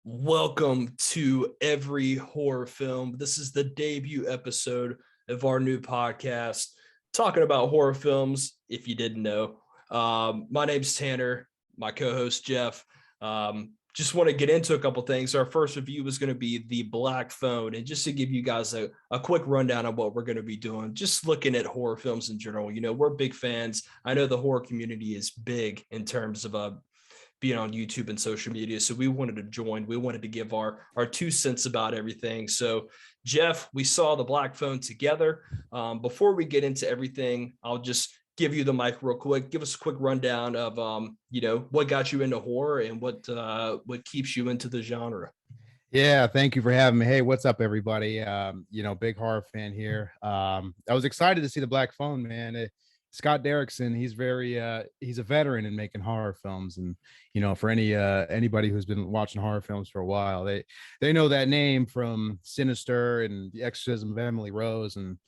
Welcome to Every Horror Film. This is the debut episode of our new podcast, talking about horror films, if you didn't know. My name's Tanner, my co-host Jeff. Just want to get into a couple things. Our first review is going to be The Black Phone. And just to give you guys a quick rundown of what we're going to be doing, just looking at horror films in general. You know, we're big fans. I know the horror community is big in terms of being on YouTube and social media. So we wanted to join. We wanted to give our 2 cents about everything. So Jeff, we saw The Black Phone together. Before we get into everything, I'll just give you the mic real quick. Give us a quick rundown of what got you into horror and what keeps you into the genre. Yeah, thank you for having me. Hey, what's up, everybody? Big horror fan here. I was excited to see The Black Phone, man. Scott Derrickson, he's a veteran in making horror films, and for anybody who's been watching horror films for a while, they know that name from Sinister and The Exorcism of Emily Rose, and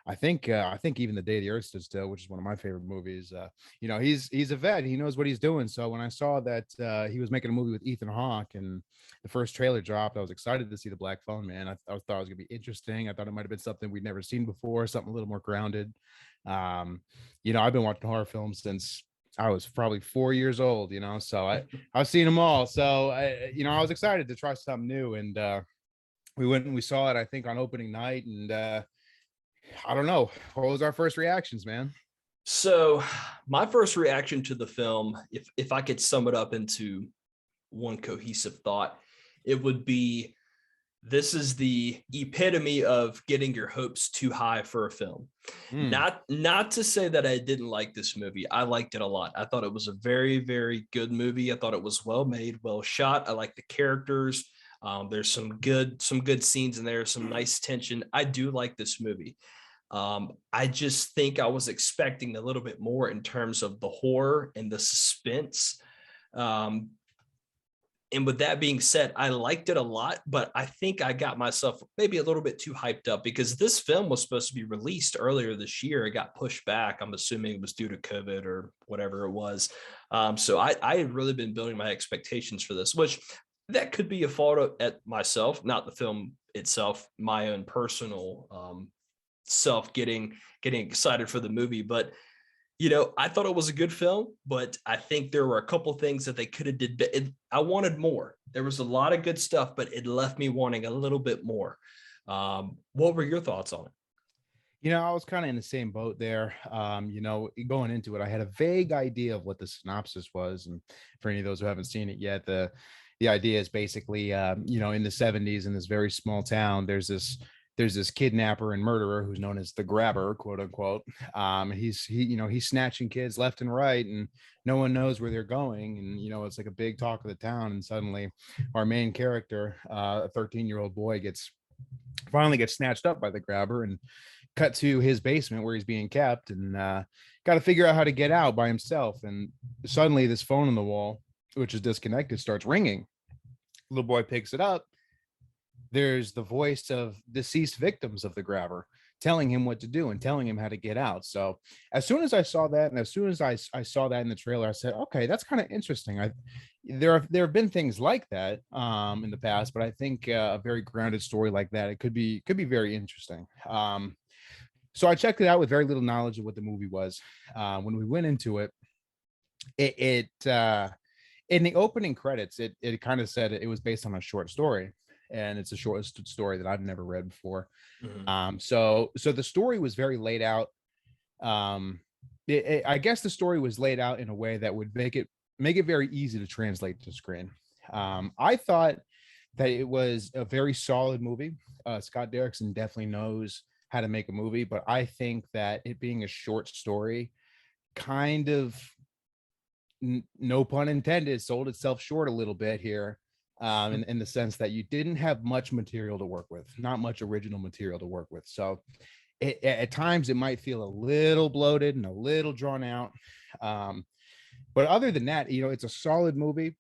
I think even The Day the Earth Stood Still, which is one of my favorite movies. He's a vet. He knows what he's doing. So when I saw that he was making a movie with Ethan Hawke and the first trailer dropped, I was excited to see The Black Phone, man. I thought it was gonna be interesting. I thought it might have been something we'd never seen before, something a little more grounded. I've been watching horror films since I was probably 4 years old, so I've seen them all. So I was excited to try something new, and we went and we saw it, I think, on opening night, and I don't know, what was our first reactions, man? So my first reaction to the film, if I could sum it up into one cohesive thought, it would be, this is the epitome of getting your hopes too high for a film. Not to say that I didn't like this movie. I liked it a lot. I thought it was a very, very good movie. I thought it was well made, well shot. I like the characters. There's some good scenes in there, some nice tension. I do like this movie. I just think I was expecting a little bit more in terms of the horror and the suspense. And with that being said, I liked it a lot, but I think I got myself maybe a little bit too hyped up because this film was supposed to be released earlier this year. It got pushed back. I'm assuming it was due to COVID or whatever it was. So I had really been building my expectations for this, which that could be a fault at myself, not the film itself, my own personal self getting excited for the movie. But I thought it was a good film, but I think there were a couple things that they could have did. I wanted more. There was a lot of good stuff, but it left me wanting a little bit more. What were your thoughts on it? I was kind of in the same boat there. Going into it, I had a vague idea of what the synopsis was. And for any of those who haven't seen it yet, the idea is basically, in the 70s in this very small town, there's this kidnapper and murderer who's known as the Grabber, quote unquote. He's snatching kids left and right, and no one knows where they're going. And it's like a big talk of the town. And suddenly, our main character, a 13-year-old boy, finally gets snatched up by the Grabber and cut to his basement where he's being kept, and got to figure out how to get out by himself. And suddenly, this phone on the wall, which is disconnected, starts ringing. Little boy picks it up. There's the voice of deceased victims of the Grabber telling him what to do and telling him how to get out. So as soon as I saw that, and as soon as I saw that in the trailer, I said, okay, that's kind of interesting. There have been things like that in the past, but I think a very grounded story like that, it could be very interesting. So I checked it out with very little knowledge of what the movie was. When we went into it, in the opening credits, it kind of said it was based on a short story. And it's a short story that I've never read before. Mm-hmm. So the story was very laid out. I guess the story was laid out in a way that would make it very easy to translate to screen. I thought that it was a very solid movie. Scott Derrickson definitely knows how to make a movie, but I think that it being a short story kind of, no pun intended, sold itself short a little bit here. In the sense that you didn't have much material to work with, not much original material to work with. So at times it might feel a little bloated and a little drawn out. But other than that, it's a solid movie.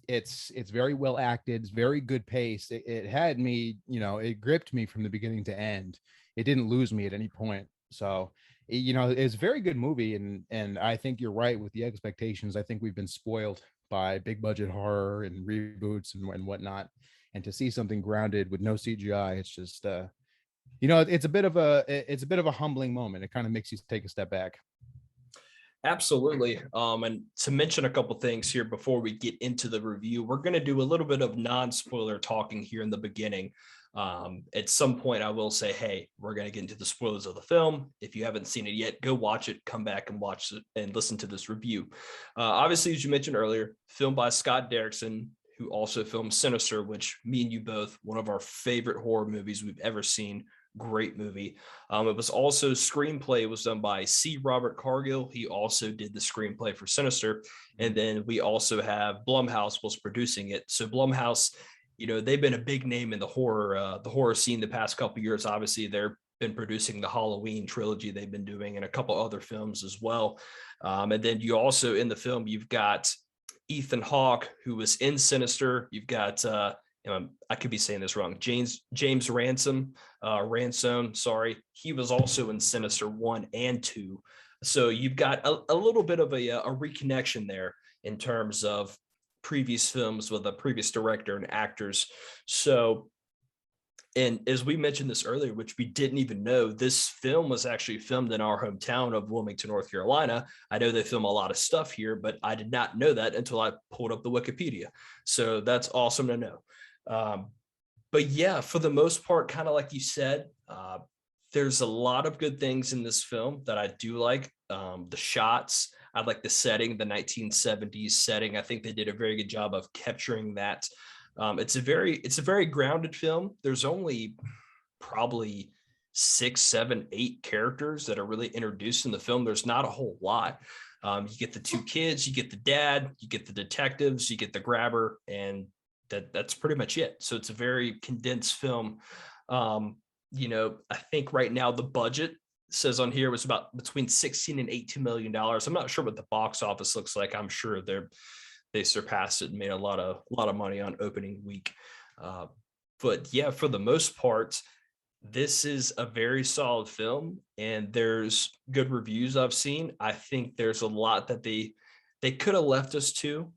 It's very well acted. It's very good pace. It had me, it gripped me from the beginning to end. It didn't lose me at any point. So, it's a very good movie. And I think you're right with the expectations. I think we've been spoiled by big budget horror and reboots and whatnot. And to see something grounded with no CGI, it's just it's a bit of a humbling moment. It kind of makes you take a step back. Absolutely. And to mention a couple things here before we get into the review, we're going to do a little bit of non-spoiler talking here in the beginning. At some point, I will say, hey, we're going to get into the spoilers of the film. If you haven't seen it yet, go watch it, come back and watch it and listen to this review. Obviously, as you mentioned earlier, filmed by Scott Derrickson, who also filmed Sinister, which me and you both, one of our favorite horror movies we've ever seen. Great movie. It was also screenplay was done by C. Robert Cargill. He also did the screenplay for Sinister. And then we also have Blumhouse was producing it. So Blumhouse, they've been a big name in the horror scene the past couple of years. Obviously, they've been producing the Halloween trilogy they've been doing and a couple other films as well. And then you also in the film, you've got Ethan Hawke, who was in Sinister. You've got I could be saying this wrong. James Ransome, sorry. He was also in Sinister 1 and 2. So you've got a little bit of a reconnection there in terms of previous films with a previous director and actors. So, and as we mentioned this earlier, which we didn't even know, this film was actually filmed in our hometown of Wilmington, North Carolina. I know they film a lot of stuff here, but I did not know that until I pulled up the Wikipedia. So that's awesome to know. But yeah, for the most part, kind of like you said, there's a lot of good things in this film that I do like. The shots, I like the setting, the 1970s setting. I think they did a very good job of capturing that. It's a very grounded film. There's only probably 6, 7, 8 characters that are really introduced in the film. There's not a whole lot. You get the 2 kids, you get the dad, you get the detectives, you get the grabber, and that's pretty much it. So it's a very condensed film. I think right now the budget says on here was about between 16 and 18 million dollars. I'm not sure what the box office looks like. I'm sure they surpassed it and made a lot of money on opening week. But yeah, for the most part, this is a very solid film, and there's good reviews I've seen. I think there's a lot that they could have left us to.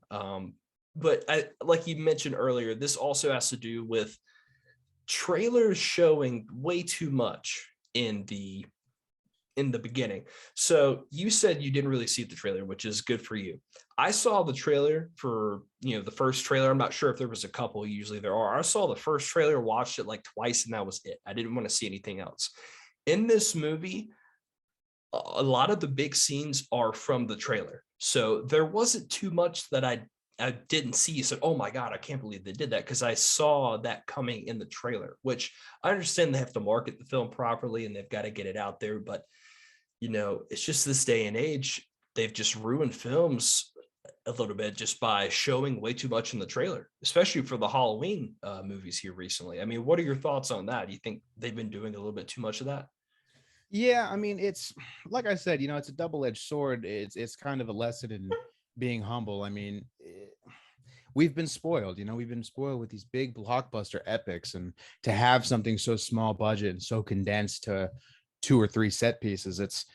But like you mentioned earlier, this also has to do with trailers showing way too much in the beginning. So you said you didn't really see the trailer, which is good for you. I saw the trailer for, the first trailer. I'm not sure if there was a couple, usually there are. I saw the first trailer, watched it like twice, and that was it. I didn't want to see anything else. In this movie, a lot of the big scenes are from the trailer. So there wasn't too much that I didn't see. You said, oh my God, I can't believe they did that, because I saw that coming in the trailer, which I understand they have to market the film properly and they've got to get it out there. But, it's just this day and age, they've just ruined films a little bit just by showing way too much in the trailer, especially for the Halloween movies here recently. I mean, what are your thoughts on that? Do you think they've been doing a little bit too much of that? Yeah, I mean, it's like I said, it's a double-edged sword. It's kind of a lesson in being humble. I mean, we've been spoiled, we've been spoiled with these big blockbuster epics, and to have something so small budget and so condensed to 2 or 3 set pieces, it's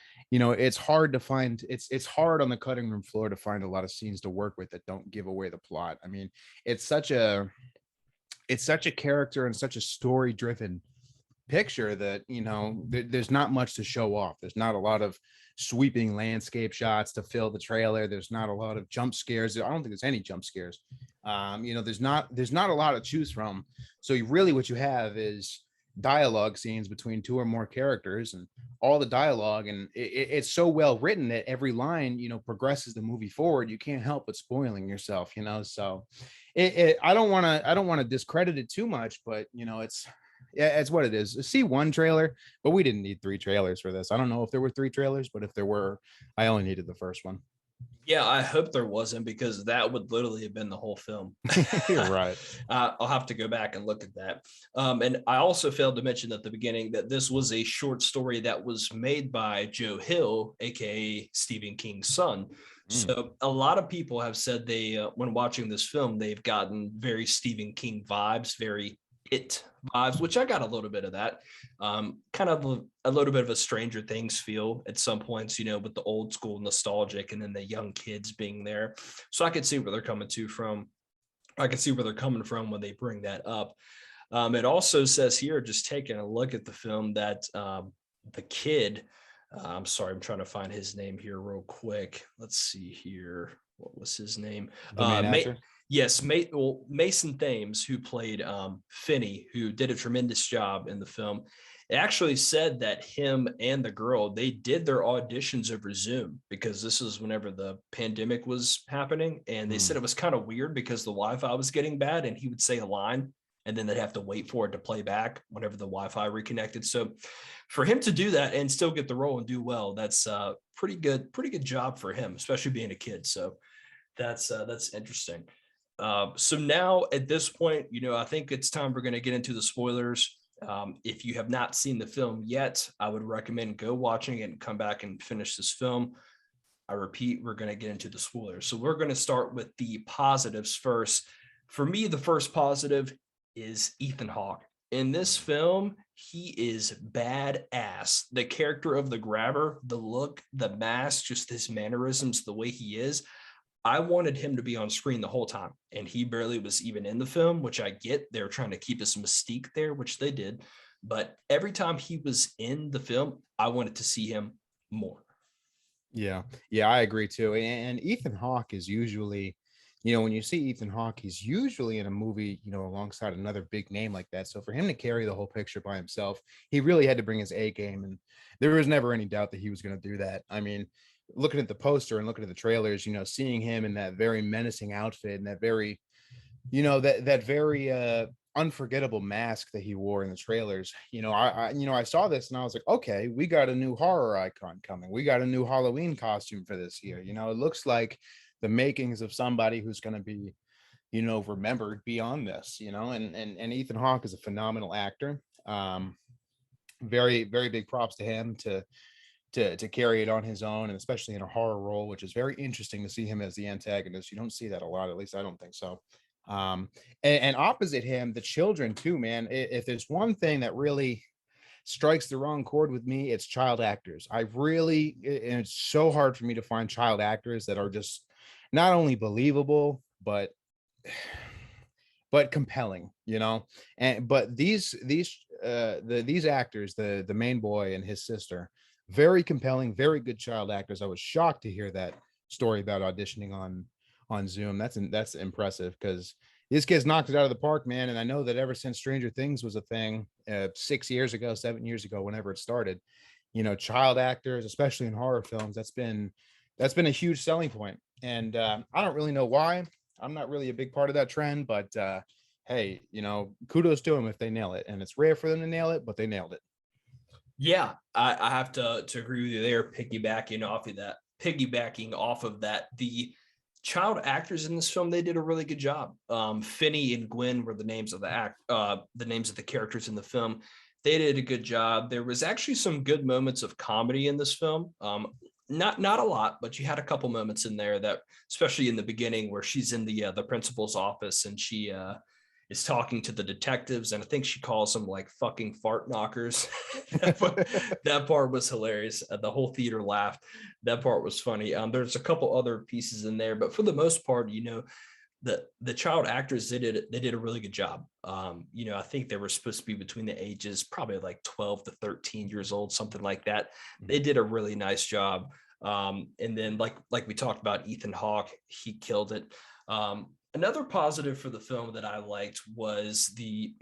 hard to find. It's hard on the cutting room floor to find a lot of scenes to work with that don't give away the plot. I mean, it's such a character and such a story driven picture that there's not much to show off. There's not a lot of sweeping landscape shots to fill the trailer. There's not a lot of jump scares. I don't think there's any jump scares. There's not a lot to choose from. So what you have is dialogue scenes between 2 or more characters, and all the dialogue, and it's so well written that every line progresses the movie forward. You can't help but spoiling yourself. So I don't want to discredit it too much, but it's what it is. See one trailer, but we didn't need 3 trailers for this. I don't know if there were 3 trailers, but if there were, I only needed the first one. Yeah, I hope there wasn't, because that would literally have been the whole film. You're right. I'll have to go back and look at that. And I also failed to mention at the beginning that this was a short story that was made by Joe Hill, aka Stephen King's son. So a lot of people have said when watching this film, they've gotten very Stephen King vibes, very It vibes, which I got a little bit of that. Kind of a little bit of a Stranger Things feel at some points, with the old school nostalgic and then the young kids being there. So I could see where they're coming to from. I can see where they're coming from when they bring that up. It also says here, just taking a look at the film, that the kid, I'm sorry, I'm trying to find his name here real quick. Let's see here. What was his name? The main actor? Yes, Mason Thames, who played Finney, who did a tremendous job in the film. It actually said that him and the girl, they did their auditions over Zoom, because this is whenever the pandemic was happening. And they said it was kind of weird because the Wi-Fi was getting bad and he would say a line and then they'd have to wait for it to play back whenever the Wi-Fi reconnected. So for him to do that and still get the role and do well, that's pretty good job for him, especially being a kid. So that's interesting. So now at this point, I think it's time we're going to get into the spoilers. If you have not seen the film yet, I would recommend go watching it and come back and finish this film. I repeat, we're going to get into the spoilers. So we're going to start with the positives first. For me, the first positive is Ethan Hawke. In this film, he is badass. The character of the grabber, the look, the mask, just his mannerisms, the way he is. I wanted him to be on screen the whole time, and he barely was even in the film, which I get. They're trying to keep his mystique there, which they did. But every time he was in the film, I wanted to see him more. Yeah, I agree too. And Ethan Hawke is usually, when you see Ethan Hawke, he's usually in a movie, alongside another big name like that. So for him to carry the whole picture by himself, he really had to bring his A game. And there was never any doubt that he was going to do that. I mean, looking at the poster and looking at the trailers, seeing him in that very menacing outfit and that very, that very unforgettable mask that he wore in the trailers. I saw this and I was like, okay, we got a new horror icon coming. We got a new Halloween costume for this year. It looks like the makings of somebody who's going to be, remembered beyond this, and Ethan Hawke is a phenomenal actor. Very, very big props to him to carry it on his own, and especially in a horror role, which is very interesting to see him as the antagonist. You don't see that a lot, at least I don't think so. And opposite him, the children too, man. If there's one thing that really strikes the wrong chord with me, it's child actors. And it's so hard for me to find child actors that are just not only believable, but compelling, but these actors, the main boy and his sister, very compelling, very good child actors. I was shocked to hear that story about auditioning on Zoom. That's impressive, because these kids knocked it out of the park, man. And I know that ever since Stranger Things was a thing, 6 years ago, 7 years ago, whenever it started, child actors, especially in horror films, that's been a huge selling point. And I don't really know why. I'm not really a big part of that trend, but hey, kudos to them if they nail it. And it's rare for them to nail it, but they nailed it. Yeah, I have to agree with you there. Piggybacking off of that, the child actors in this film, they did a really good job. Finney and Gwen were the names of the names of the characters in the film. They did a good job. There was actually some good moments of comedy in this film. Not a lot, but you had a couple moments in there that, especially in the beginning, where she's in the principal's office and she is talking to the detectives, and I think she calls them like fucking fart knockers. That part was hilarious. The whole theater laughed. That part was funny. There's a couple other pieces in there, but for the most part, the child actors, they did a really good job. I think they were supposed to be between the ages probably like 12 to 13 years old, something like that. They did a really nice job. And then like we talked about, Ethan Hawke, he killed it. Another positive for the film that I liked was the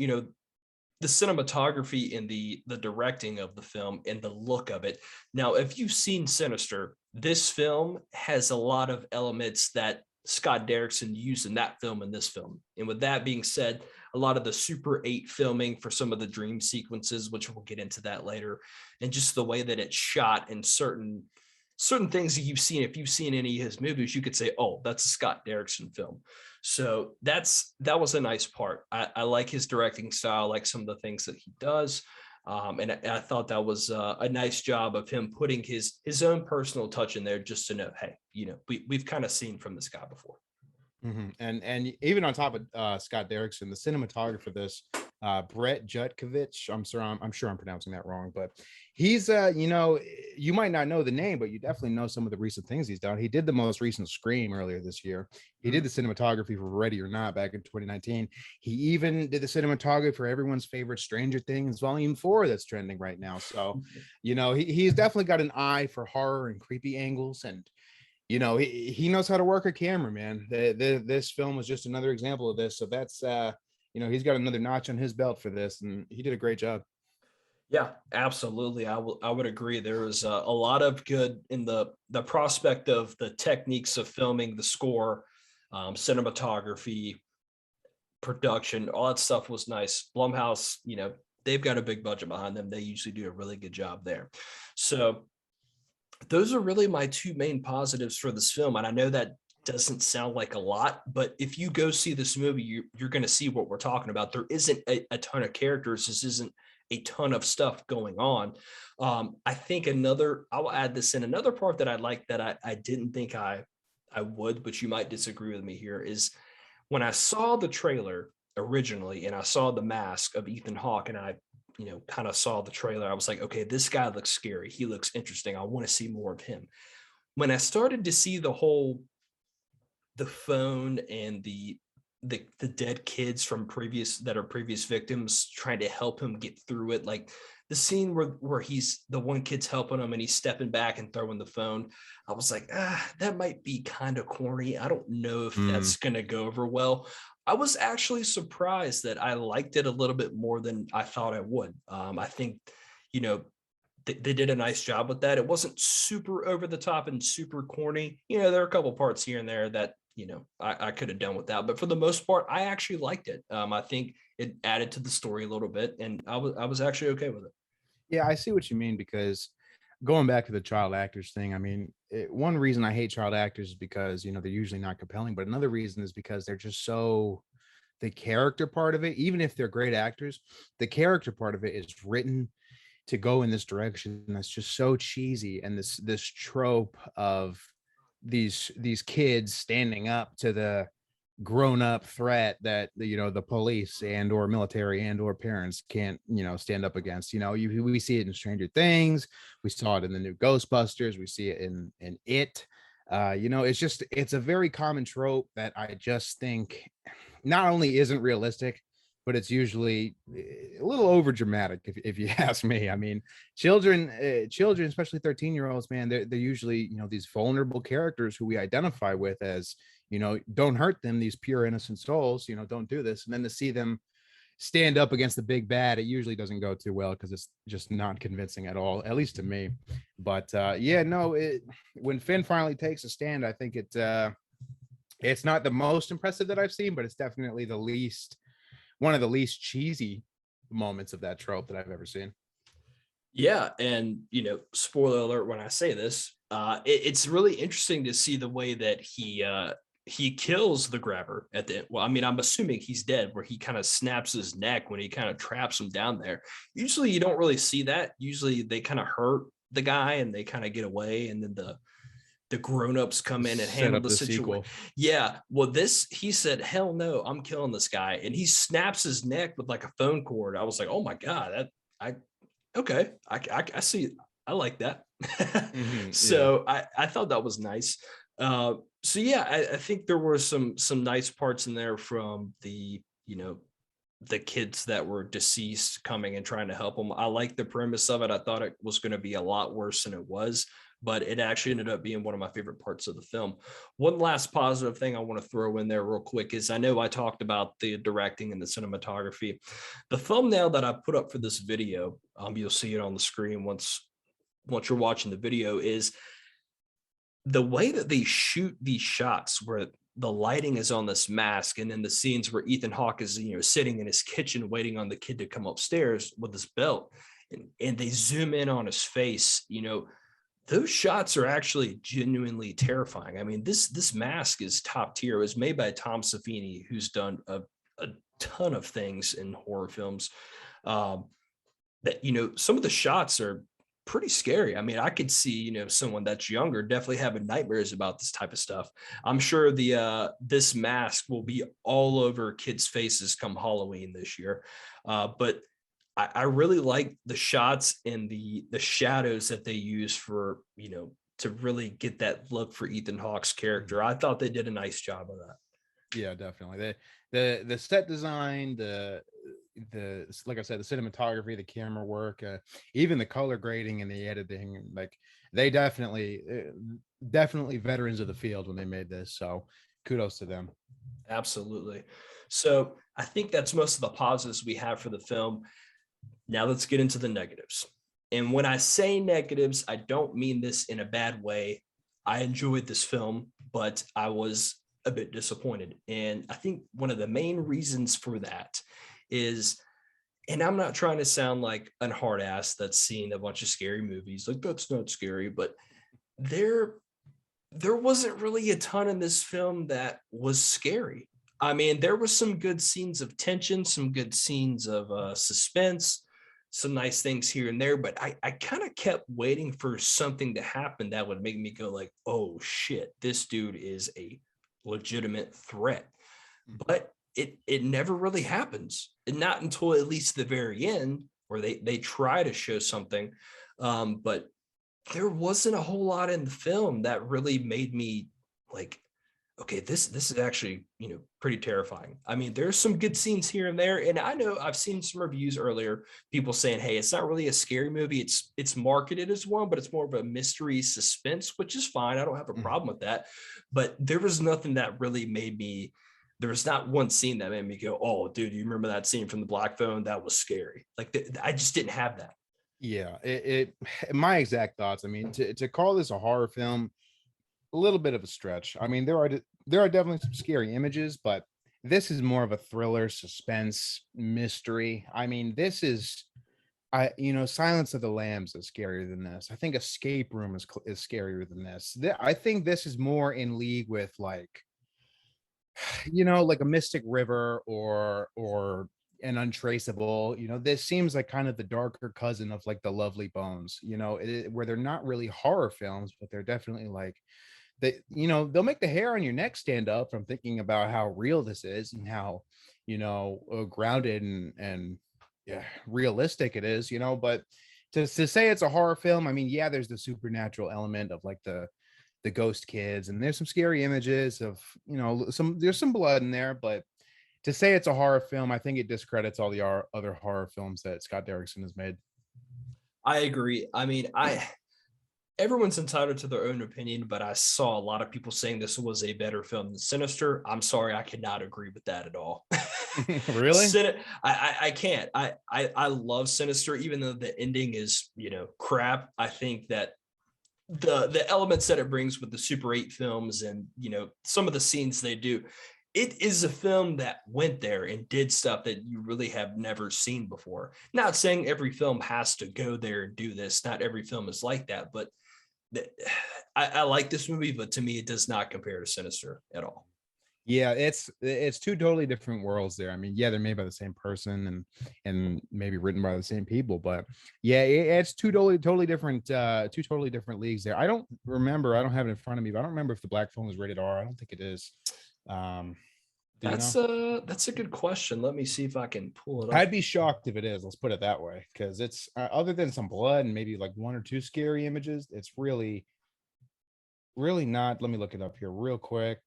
cinematography and the directing of the film and the look of it. Now, if you've seen Sinister, this film has a lot of elements that Scott Derrickson used in that film and this film. And with that being said, a lot of the Super 8 filming for some of the dream sequences, which we'll get into that later, and just the way that it's shot in certain things that you've seen. If you've seen any of his movies, you could say, oh, that's a Scott Derrickson film. So that was a nice part. I like his directing style, like some of the things that he does. And I thought that was a nice job of him putting his own personal touch in there, just to know, hey, we've kind of seen from this guy before. Mm-hmm. And even on top of Scott Derrickson, the cinematographer for this, Brett Jutkovich. I'm sure I'm pronouncing that wrong, but he's you might not know the name, but you definitely know some of the recent things he's done. He did the most recent Scream earlier this year. He did the cinematography for Ready or Not back in 2019. He even did the cinematography for everyone's favorite Stranger Things Volume 4 that's trending right now. So, he's definitely got an eye for horror and creepy angles, and he knows how to work a camera, man. This film was just another example of this. So that's he's got another notch on his belt for this, and he did a great job. Yeah, absolutely. I would agree. There was a lot of good in the prospect of the techniques of filming, the score, cinematography, production, all that stuff was nice. Blumhouse, they've got a big budget behind them. They usually do a really good job there. So those are really my two main positives for this film. And I know that doesn't sound like a lot, but if you go see this movie, you're going to see what we're talking about. There isn't a ton of characters. This isn't a ton of stuff going on. I think I'll add this in, another part that I like that I didn't think I would, but you might disagree with me here, is when I saw the trailer originally and I saw the mask of Ethan Hawke, and I kind of saw the trailer, I was like, okay, this guy looks scary. He looks interesting. I want to see more of him. When I started to see the phone and the dead kids from previous victims trying to help him get through it, like the scene where he's the one kid's helping him and he's stepping back and throwing the phone, I was like, that might be kind of corny. I don't know if that's gonna go over well. I was actually surprised that I liked it a little bit more than I thought I would. I think they did a nice job with that. It wasn't super over the top and super corny. There are a couple parts here and there that I could have done without, but for the most part, I actually liked it. I think it added to the story a little bit, and I was actually okay with it. Yeah, I see what you mean, because going back to the child actors thing, I mean, one reason I hate child actors is because they're usually not compelling, but another reason is because they're just so, the character part of it, even if they're great actors, the character part of it is written to go in this direction that's just so cheesy, and this trope of these kids standing up to the grown-up threat that the police and or military and or parents can't stand up against. We see it in Stranger Things, we saw it in the new Ghostbusters, we see it in It. It's a very common trope that I just think not only isn't realistic, but it's usually a little over dramatic, if you ask me. I mean, children, especially 13-year-olds, man, they're usually these vulnerable characters who we identify with as don't hurt them, these pure innocent souls, don't do this. And then to see them stand up against the big bad, it usually doesn't go too well, because it's just not convincing at all, at least to me. But when Finn finally takes a stand, I think it's not the most impressive that I've seen, but it's definitely one of the least cheesy moments of that trope that I've ever seen. Yeah, and spoiler alert when I say this, it's really interesting to see the way that he kills the grabber at the end. Well, I mean, I'm assuming he's dead, where he kind of snaps his neck when he kind of traps him down there. Usually you don't really see that. Usually they kind of hurt the guy and they kind of get away, and then the grown-ups come in and handle the situation. Yeah. Well, he said, hell no, I'm killing this guy. And he snaps his neck with like a phone cord. I was like, oh my God, okay. I see. I like that. So yeah. I thought that was nice. So yeah, I think there were some nice parts in there from the kids that were deceased coming and trying to help them. I like the premise of it. I thought it was going to be a lot worse than it was, but it actually ended up being one of my favorite parts of the film. One last positive thing I want to throw in there real quick is, I know I talked about the directing and the cinematography. The thumbnail that I put up for this video, you'll see it on the screen once you're watching the video, is the way that they shoot these shots where the lighting is on this mask, and then the scenes where Ethan Hawke is sitting in his kitchen waiting on the kid to come upstairs with his belt, and they zoom in on his face. Those shots are actually genuinely terrifying. I mean, this mask is top tier. It was made by Tom Savini, who's done a ton of things in horror films. That some of the shots are pretty scary. I mean, I could see, someone that's younger definitely having nightmares about this type of stuff. I'm sure this mask will be all over kids' faces come Halloween this year. But I really like the shots and the shadows that they use for, to really get that look for Ethan Hawke's character. I thought they did a nice job of that. Yeah, definitely. The set design, the like I said, the cinematography, the camera work, even the color grading and the editing, like they definitely veterans of the field when they made this. So kudos to them. Absolutely. So I think that's most of the positives we have for the film. Now let's get into the negatives. And when I say negatives, I don't mean this in a bad way. I enjoyed this film, but I was a bit disappointed. And I think one of the main reasons for that is, and I'm not trying to sound like an hard ass that's seen a bunch of scary movies, like that's not scary, but there wasn't really a ton in this film that was scary. I mean, there were some good scenes of tension, some good scenes of suspense, some nice things here and there, but I kind of kept waiting for something to happen that would make me go like, oh shit, this dude is a legitimate threat. But it never really happens, and not until at least the very end where they try to show something. But there wasn't a whole lot in the film that really made me like, okay, this is actually, pretty terrifying. I mean, there's some good scenes here and there, and I know I've seen some reviews earlier, people saying, hey, it's not really a scary movie. It's marketed as one, but it's more of a mystery suspense, which is fine. I don't have a problem with that. But there was nothing that really made me, there was not one scene that made me go, oh, dude, you remember that scene from the Black Phone? That was scary. Like I just didn't have that. Yeah, it my exact thoughts. I mean, to call this a horror film, a little bit of a stretch. I mean, there are definitely some scary images, but this is more of a thriller, suspense, mystery. I mean, this is Silence of the Lambs is scarier than this. I think Escape Room is scarier than this. I think this is more in league with like like a Mystic River or an Untraceable. This seems like kind of the darker cousin of like the Lovely Bones, where they're not really horror films, but they're definitely like they'll make the hair on your neck stand up from thinking about how real this is and how grounded and yeah, realistic it is. But to say it's a horror film, I mean, yeah, there's the supernatural element of like the ghost kids, and there's some scary images of there's some blood in there, but to say it's a horror film, I think it discredits all the other horror films that Scott Derrickson has made. I agree. I mean, everyone's entitled to their own opinion, but I saw a lot of people saying this was a better film than Sinister. I'm sorry, I cannot agree with that at all. Really? I can't. I love Sinister, even though the ending is, crap. I think that the elements that it brings with the Super 8 films and, some of the scenes they do, it is a film that went there and did stuff that you really have never seen before. Not saying every film has to go there and do this. Not every film is like that, but I like this movie, but to me, it does not compare to Sinister at all. Yeah, it's two totally different worlds there. I mean, yeah, they're made by the same person and maybe written by the same people, but yeah, it's two totally different leagues there. I don't have it in front of me, but I don't remember if the Black Phone was rated R. I don't think it is. That's a good question. Let me see if I can pull it up. I'd be shocked if it is. Let's put it that way, because it's other than some blood and maybe like one or two scary images, it's really not. Let me look it up here real quick.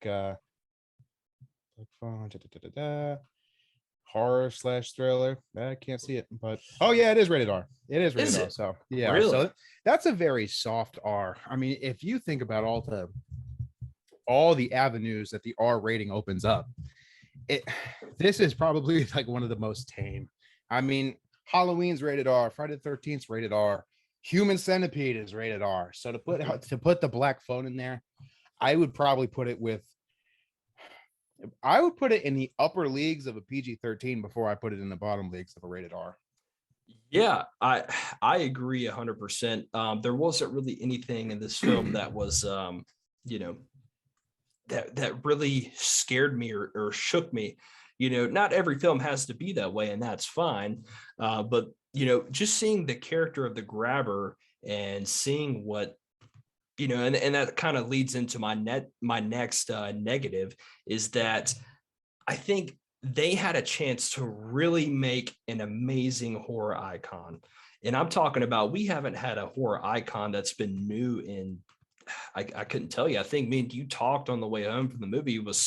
Horror / thriller. I can't see it, but oh yeah, it is rated R. It is rated R. So yeah, really? So that's a very soft R. I mean, if you think about all the avenues that the R rating opens up, this is probably like one of the most tame. I mean, Halloween's rated R, Friday the 13th rated R, Human Centipede is rated R. So to put the Black Phone in there, I would probably put it in the upper leagues of a PG-13 before I put it in the bottom leagues of a rated R. Yeah, I agree 100%. There wasn't really anything in this film that was that really scared me or shook me. Not every film has to be that way, and that's fine. But just seeing the character of the grabber and seeing what, and that kind of leads into my next negative, is that I think they had a chance to really make an amazing horror icon. And I'm talking about, we haven't had a horror icon that's been new in, I couldn't tell you. I think me and you talked on the way home from the movie, was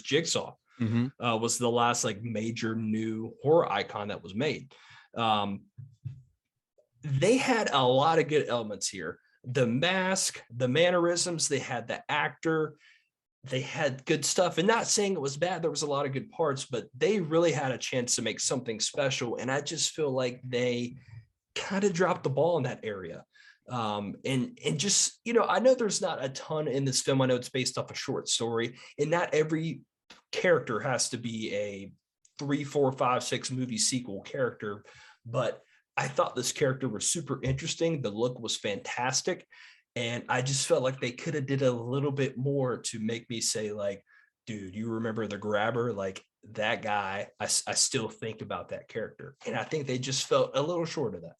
Jigsaw. Mm-hmm. Was the last like major new horror icon that was made. They had a lot of good elements here. The mask, the mannerisms, they had the actor, they had good stuff. And not saying it was bad, there was a lot of good parts, but they really had a chance to make something special. And I just feel like they kind of dropped the ball in that area. And just, I know there's not a ton in this film. I know it's based off a short story, and not every character has to be a 3, 4, 5, 6 movie sequel character, but I thought this character was super interesting. The look was fantastic, and I just felt like they could have did a little bit more to make me say, like, dude, you remember the grabber? Like, that guy, I still think about that character, and I think they just felt a little short of that.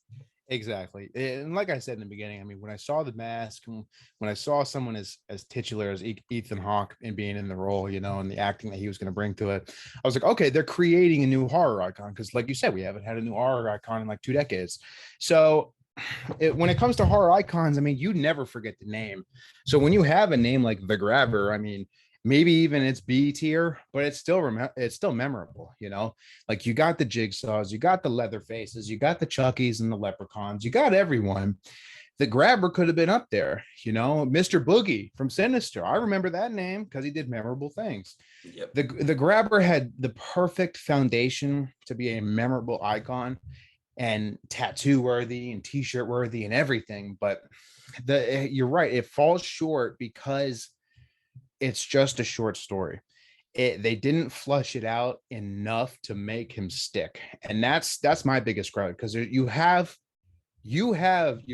Exactly. And like I said in the beginning, I mean, when I saw the mask, when I saw someone as titular as Ethan Hawke and being in the role, and the acting that he was going to bring to it, I was like, okay, they're creating a new horror icon. Because like you said, we haven't had a new horror icon in like 2 decades. So when it comes to horror icons, I mean, you never forget the name. So when you have a name like The Grabber, I mean, maybe even it's B tier, but it's still memorable, Like, you got the Jigsaws, you got the Leatherfaces, you got the Chuckies and the Leprechauns, you got everyone. The Grabber could have been up there, Mr. Boogie from Sinister. I remember that name because he did memorable things. Yep. The Grabber had the perfect foundation to be a memorable icon and tattoo worthy and t-shirt worthy and everything, but you're right, it falls short because it's just a short story. They didn't flush it out enough to make him stick, and that's my biggest gripe, because you're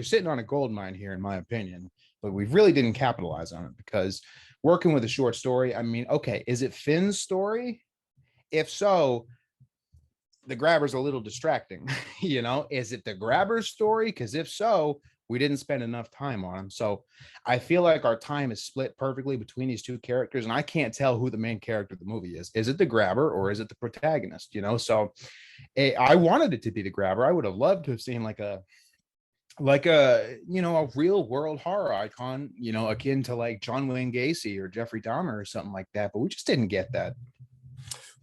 sitting on a gold mine here, in my opinion, but we really didn't capitalize on it. Because working with a short story, I mean, okay, is it Finn's story? If so, the Grabber's a little distracting. Is it the Grabber's story? Because if so, we didn't spend enough time on him. So I feel like our time is split perfectly between these two characters, and I can't tell who the main character of the movie is. Is it the Grabber or is it the protagonist? So I wanted it to be the Grabber. I would have loved to have seen like a a real world horror icon, akin to like John Wayne Gacy or Jeffrey Dahmer or something like that, but we just didn't get that.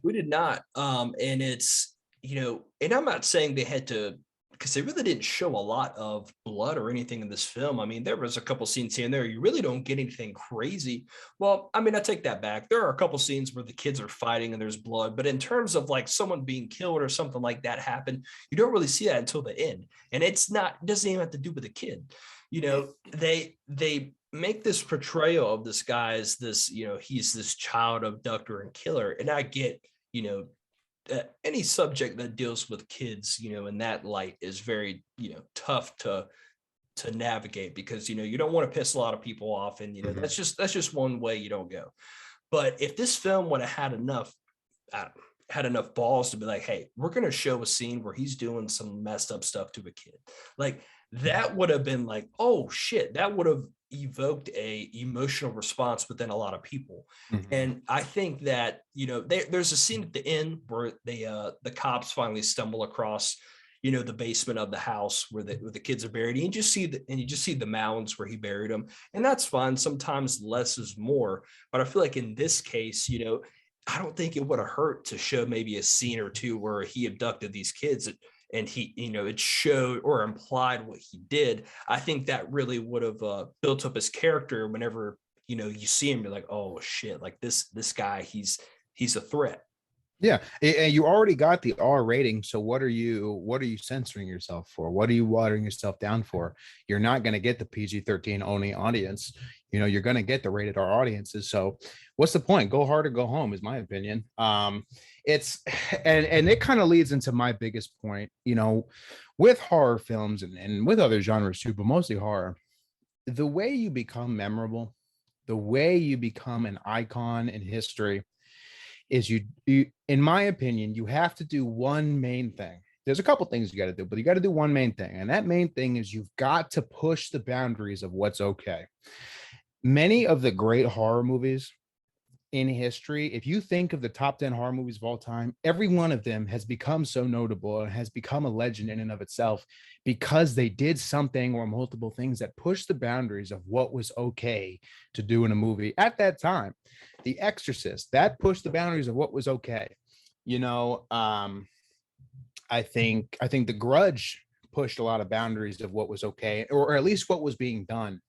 We did not. And it's, and I'm not saying they had to, because they really didn't show a lot of blood or anything in this film. I mean, there was a couple scenes here and there. You really don't get anything crazy. Well, I mean, I take that back. There are a couple scenes where the kids are fighting and there's blood, but in terms of like someone being killed or something like that happen, you don't really see that until the end. And it doesn't even have to do with the kid. They make this portrayal of this guy as this, he's this child abductor and killer. And I get, any subject that deals with kids, in that light is very, tough to navigate, because, you don't want to piss a lot of people off. And, that's just one way you don't go. But if this film would have had enough balls to be like, hey, we're going to show a scene where he's doing some messed up stuff to a kid, like, that would have been like, oh shit, that would have evoked a emotional response within a lot of people. Mm-hmm. And I think that, there's a scene at the end where the cops finally stumble across, the basement of the house where the kids are buried. And you just see the mounds where he buried them. And that's fine. Sometimes less is more. But I feel like in this case, I don't think it would have hurt to show maybe a scene or two where he abducted these kids and he, it showed or implied what he did. I think that really would have built up his character. Whenever, you see him, you're like, oh shit, like this guy, he's a threat. Yeah, and you already got the R rating. So what are you censoring yourself for? What are you watering yourself down for? You're not going to get the PG-13 only audience. You're going to get the rated R audiences. So what's the point? Go hard or go home is my opinion. It's and it kind of leads into my biggest point, with horror films and with other genres too, but mostly horror. The way you become memorable, the way you become an icon in history is you, in my opinion, you have to do one main thing. there's a couple things you got to do, but you got to do one main thing. And that main thing is you've got to push the boundaries of what's okay. Many of the great horror movies in history, if you think of the top 10 horror movies of all time, every one of them has become so notable and has become a legend in and of itself because they did something or multiple things that pushed the boundaries of what was okay to do in a movie at that time. The Exorcist, that pushed the boundaries of what was okay. You know, I think The Grudge pushed a lot of boundaries of what was okay, or at least what was being done.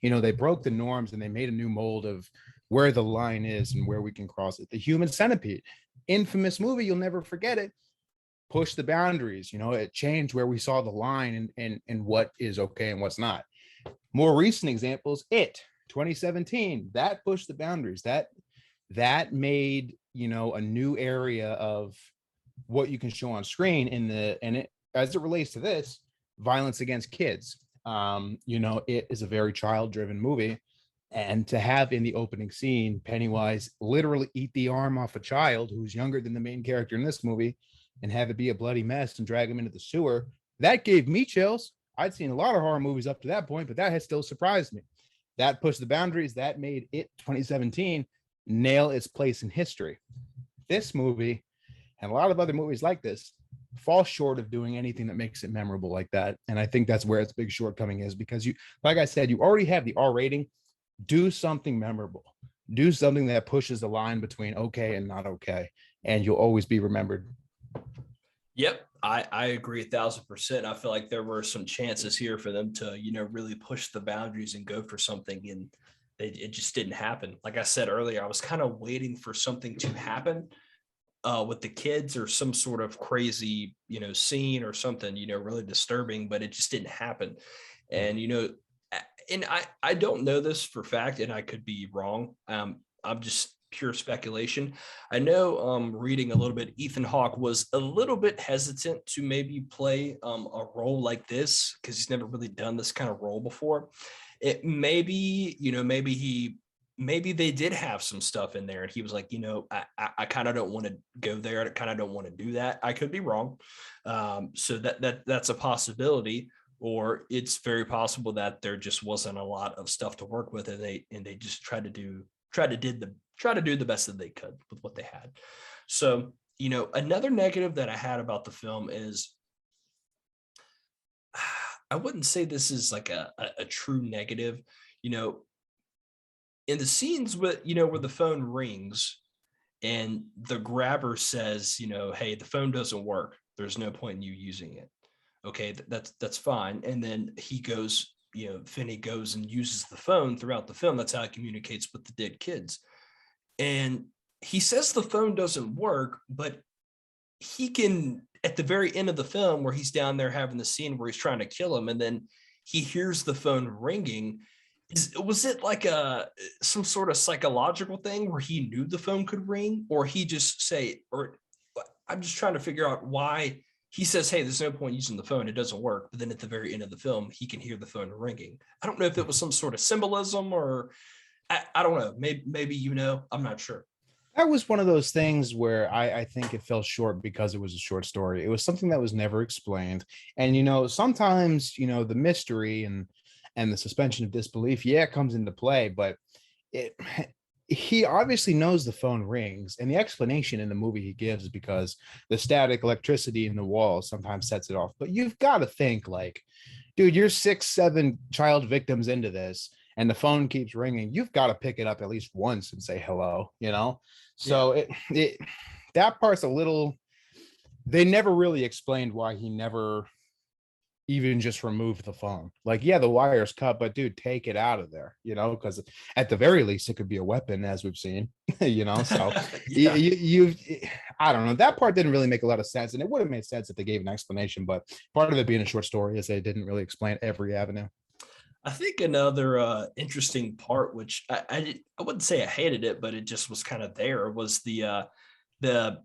You know, they broke the norms and they made a new mold of where the line is and where we can cross it. The Human Centipede, infamous movie, you'll never forget it, pushed the boundaries. You know, it changed where we saw the line and what is okay and what's not. More recent examples, It 2017, that pushed the boundaries. That made, you know, a new area of what you can show on screen as it relates to this, violence against kids. You know, It is a very child-driven movie. And to have in the opening scene, Pennywise literally eat the arm off a child who's younger than the main character in this movie and have it be a bloody mess and drag him into the sewer, that gave me chills. I'd seen a lot of horror movies up to that point, but that has still surprised me. That pushed the boundaries. That made It 2017 nail its place in history. This movie, and a lot of other movies like this, fall short of doing anything that makes it memorable like that. And I think that's where its big shortcoming is, because you, like I said, you already have the R rating. Do something memorable. Do something that pushes the line between okay and not okay, and you'll always be remembered. Yep, I agree 1,000%. I feel like there were some chances here for them to, you know, really push the boundaries and go for something, and it just didn't happen. Like I said earlier, I was kind of waiting for something to happen with the kids, or some sort of crazy, you know, scene or something, you know, really disturbing, but it just didn't happen. And, you know, and I don't know this for fact, and I could be wrong. I'm just pure speculation. I know reading a little bit, Ethan Hawke was a little bit hesitant to maybe play a role like this because he's never really done this kind of role before. It maybe, you know, maybe they did have some stuff in there and he was like, you know, I kind of don't want to go there. I kind of don't want to do that. I could be wrong. So that's a possibility. Or it's very possible that there just wasn't a lot of stuff to work with, and they just tried to do the best that they could with what they had. So, you know, another negative that I had about the film is, I wouldn't say this is like a true negative, you know, in the scenes with, you know, where the phone rings and the grabber says, you know, hey, the phone doesn't work, there's no point in you using it. Okay, that's fine. And then he goes, you know, Finney goes and uses the phone throughout the film. That's how he communicates with the dead kids. And he says the phone doesn't work, but he can, at the very end of the film where he's down there having the scene where he's trying to kill him, and then he hears the phone ringing. Was it like some sort of psychological thing where he knew the phone could ring, or he just say, or I'm just trying to figure out why he says, hey, there's no point using the phone, it doesn't work. But then at the very end of the film, he can hear the phone ringing. I don't know if it was some sort of symbolism, or I don't know. Maybe, you know, I'm not sure. That was one of those things where I think it fell short because it was a short story. It was something that was never explained. And, you know, sometimes, you know, the mystery and the suspension of disbelief, yeah, it comes into play, but it he obviously knows the phone rings, and the explanation in the movie he gives is because the static electricity in the wall sometimes sets it off. But you've got to think, like, dude, you're 6, 7 child victims into this and the phone keeps ringing. You've got to pick it up at least once and say hello, you know? So it that part's a little, they never really explained why he never even just remove the phone. Like, yeah, the wire's cut, but dude, take it out of there, you know, because at the very least it could be a weapon, as we've seen, you know. So Yeah. you I don't know, that part didn't really make a lot of sense, and it would have made sense if they gave an explanation, but part of it being a short story is they didn't really explain every avenue. I think another interesting part, which I wouldn't say I hated it, but it just was kind of there, was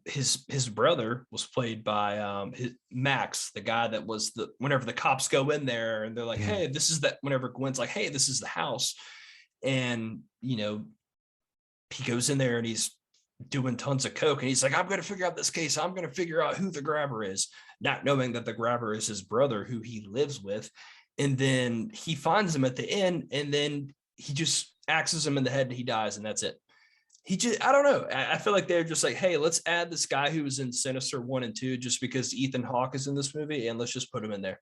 his brother was played by his Max, the guy that was the, whenever the cops go in there and they're like, hey, this is that, whenever Gwen's like, hey, this is the house, and you know, he goes in there and he's doing tons of coke, and he's like, I'm going to figure out this case. I'm going to figure out who the grabber is, not knowing that the grabber is his brother who he lives with. And then he finds him at the end, and then he just axes him in the head and he dies, and that's it. He just, I don't know. I feel like they're just like, hey, let's add this guy who was in Sinister 1 and 2 just because Ethan Hawke is in this movie, and let's just put him in there.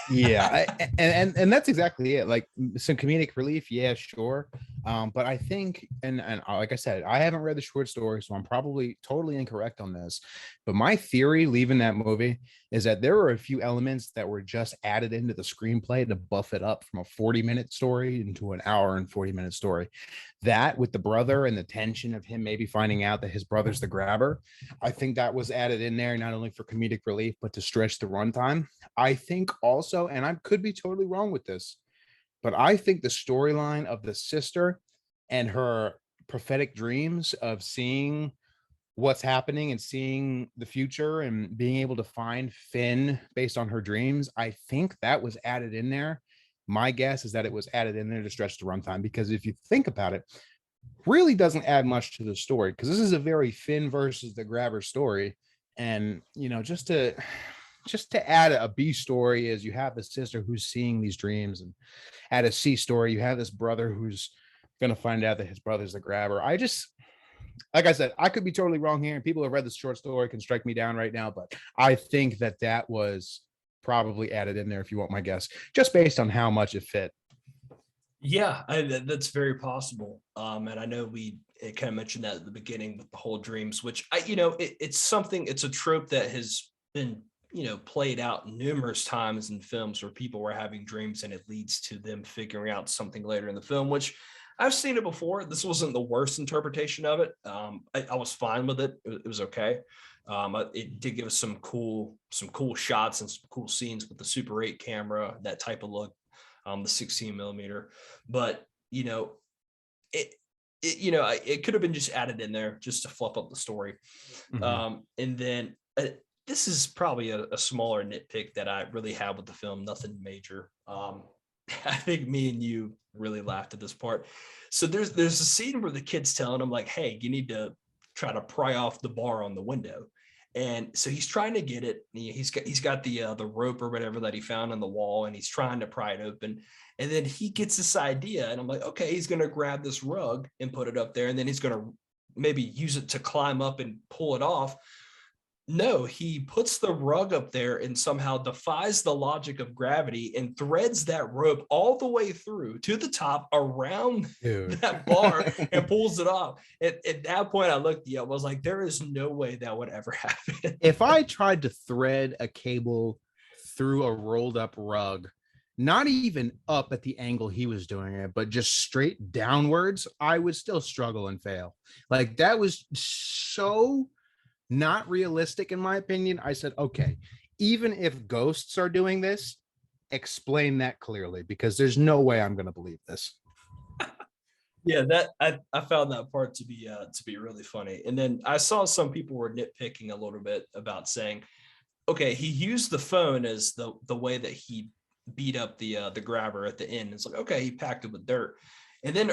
Yeah, and that's exactly it. Like some comedic relief, yeah, sure. But I think, and like I said, I haven't read the short story, so I'm probably totally incorrect on this. But my theory leaving that movie is that there were a few elements that were just added into the screenplay to buff it up from a 40-minute story into an hour and 40-minute story. That with the brother and the tension of him maybe finding out that his brother's the grabber, I think that was added in there not only for comedic relief, but to stretch the runtime. I think also, and I could be totally wrong with this, but I think the storyline of the sister and her prophetic dreams of seeing what's happening and seeing the future and being able to find Finn based on her dreams, I think that was added in there. My guess is that it was added in there to stretch the runtime, because if you think about it, really doesn't add much to the story, because this is a very Finn versus the grabber story. And just to add a B story is you have the sister who's seeing these dreams, and add a C story, you have this brother who's going to find out that his brother's the grabber. I just, like I said, I could be totally wrong here, and people who have read this short story can strike me down right now, but I think that was probably added in there, if you want my guess, just based on how much it fit. Yeah, that's very possible. And I know we kind of mentioned that at the beginning with the whole dreams, which it's a trope that has been, played out numerous times in films where people were having dreams and it leads to them figuring out something later in the film, which I've seen it before. This wasn't the worst interpretation of it. I was fine with it. It was okay. It did give us some cool shots and some cool scenes with the Super 8 camera, that type of look, the 16 millimeter. But it could have been just added in there just to fluff up the story. Mhm. And then this is probably a smaller nitpick that I really have with the film. Nothing major. I think me and you really laughed at this part. So there's a scene where the kid's telling him like, hey, you need to try to pry off the bar on the window. And so he's trying to get it. He's got the rope or whatever that he found on the wall, and he's trying to pry it open. And then he gets this idea, and I'm like, okay, he's going to grab this rug and put it up there, and then he's going to maybe use it to climb up and pull it off. No, he puts the rug up there and somehow defies the logic of gravity and threads that rope all the way through to the top around Dude. that bar and pulls it off. At that point, I looked at you, I was like, there is no way that would ever happen. If I tried to thread a cable through a rolled up rug, not even up at the angle he was doing it, but just straight downwards, I would still struggle and fail. Like that was so not realistic, in my opinion. I said, okay, even if ghosts are doing this, explain that clearly, because there's no way I'm going to believe this. Yeah, that I found that part to be really funny. And then I saw some people were nitpicking a little bit about saying, okay, he used the phone as the way that he beat up the grabber at the end. It's like, okay, he packed it with dirt. And then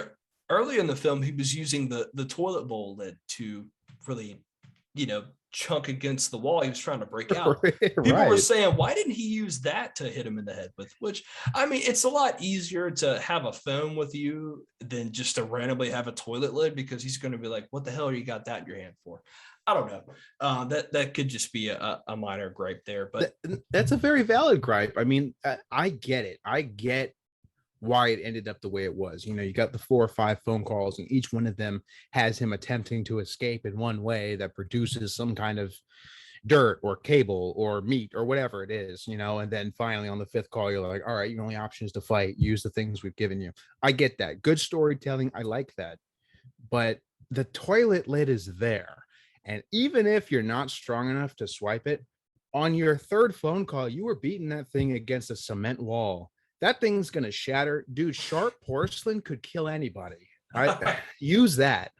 early in the film, he was using the toilet bowl lid to really, chunk against the wall. He was trying to break out. People were saying, why didn't he use that to hit him in the head with? Which, I mean, it's a lot easier to have a phone with you than just to randomly have a toilet lid, because he's going to be like, what the hell you got that in your hand for? I don't know. That could just be a minor gripe there, but that's a very valid gripe. I mean, I get it. I get why it ended up the way it was. You got the 4 or 5 phone calls, and each one of them has him attempting to escape in one way that produces some kind of dirt or cable or meat or whatever it is, and then finally on the 5th call, you're like, all right, your only option is to fight. Use the things we've given you. I get that. Good storytelling. I like that. But the toilet lid is there. And even if you're not strong enough to swipe it, on your 3rd phone call, you were beating that thing against a cement wall. That thing's going to shatter. Dude, sharp porcelain could kill anybody. I use that.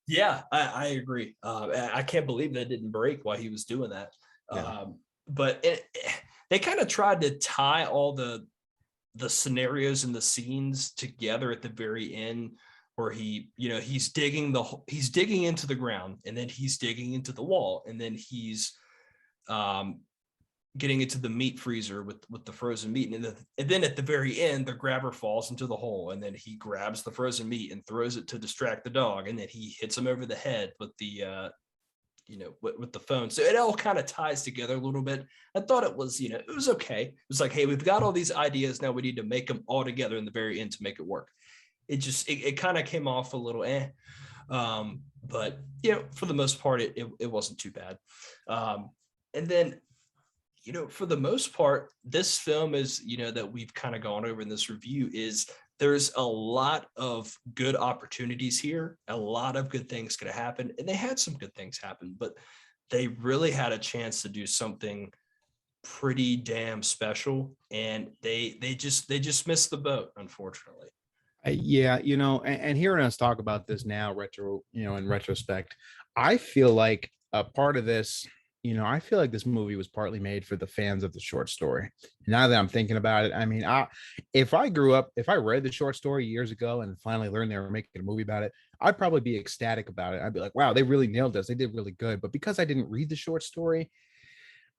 Yeah, I agree. I can't believe that didn't break while he was doing that. Yeah. But they kind of tried to tie all the scenarios and the scenes together at the very end where he's digging into the ground, and then he's digging into the wall, and then he's getting into the meat freezer with the frozen meat, and then at the very end the grabber falls into the hole, and then he grabs the frozen meat and throws it to distract the dog, and then he hits him over the head with the with the phone. So it all kind of ties together a little bit. I thought it was it was okay. It was like, hey, we've got all these ideas, now we need to make them all together in the very end to make it work. It kind of came off a little but for the most part it wasn't too bad. And then for the most part, this film is, that we've kind of gone over in this review, is there's a lot of good opportunities here. A lot of good things could have happened, and they had some good things happen, but they really had a chance to do something pretty damn special, and they just missed the boat, unfortunately. Yeah, and hearing us talk about this now, in retrospect, I feel like a part of this, I feel like this movie was partly made for the fans of the short story. Now that I'm thinking about it, I mean, if I read the short story years ago and finally learned they were making a movie about it, I'd probably be ecstatic about it. I'd be like, wow, they really nailed this. They did really good. But because I didn't read the short story,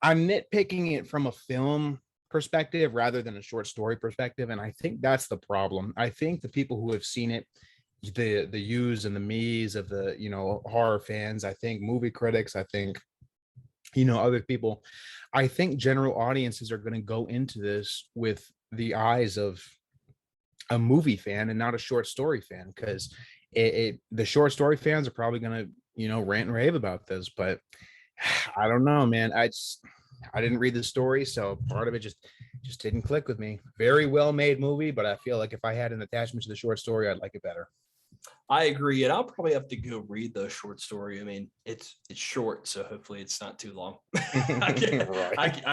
I'm nitpicking it from a film perspective rather than a short story perspective. And I think that's the problem. I think the people who have seen it, the yous and the me's of the, horror fans, I think movie critics, I think other people, I think general audiences are going to go into this with the eyes of a movie fan and not a short story fan, because the short story fans are probably going to rant and rave about this. But I don't know, man. I didn't read the story, so part of it just didn't click with me. Very well made movie, but I feel like if I had an attachment to the short story, I'd like it better. I agree, and I'll probably have to go read the short story. I mean, it's short, so hopefully it's not too long. I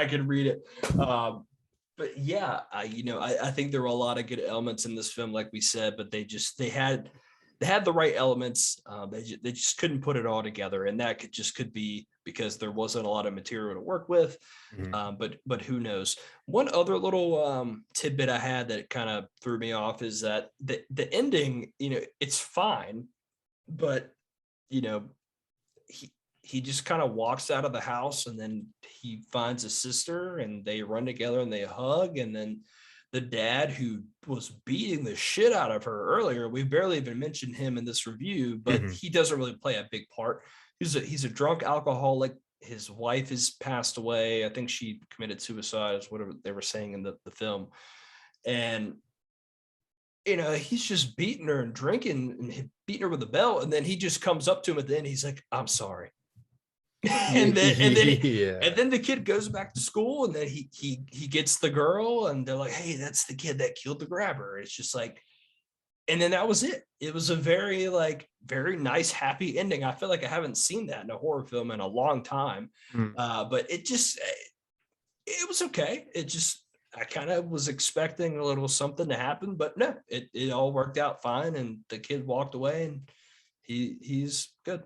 can read it. But yeah, I think there were a lot of good elements in this film, like we said, but they had the right elements. They just couldn't put it all together, and that could be because there wasn't a lot of material to work with. Mm-hmm. But who knows? One other little tidbit I had that kind of threw me off is that the ending, it's fine, but he just kind of walks out of the house, and then he finds his sister, and they run together and they hug, and then the dad who was beating the shit out of her earlier, we barely even mentioned him in this review, but he doesn't really play a big part. He's a drunk alcoholic. His wife has passed away. I think she committed suicide, is whatever they were saying in the film. And, he's just beating her and drinking and beating her with a belt. And then he just comes up to him at the end. He's like, I'm sorry. and then the kid goes back to school, and then he gets the girl, and they're like, hey, that's the kid that killed the grabber. It's just like, and then that was it. It was a very nice, happy ending. I feel like I haven't seen that in a horror film in a long time. But it was okay. I kind of was expecting a little something to happen, but no, it all worked out fine. And the kid walked away, and he's good.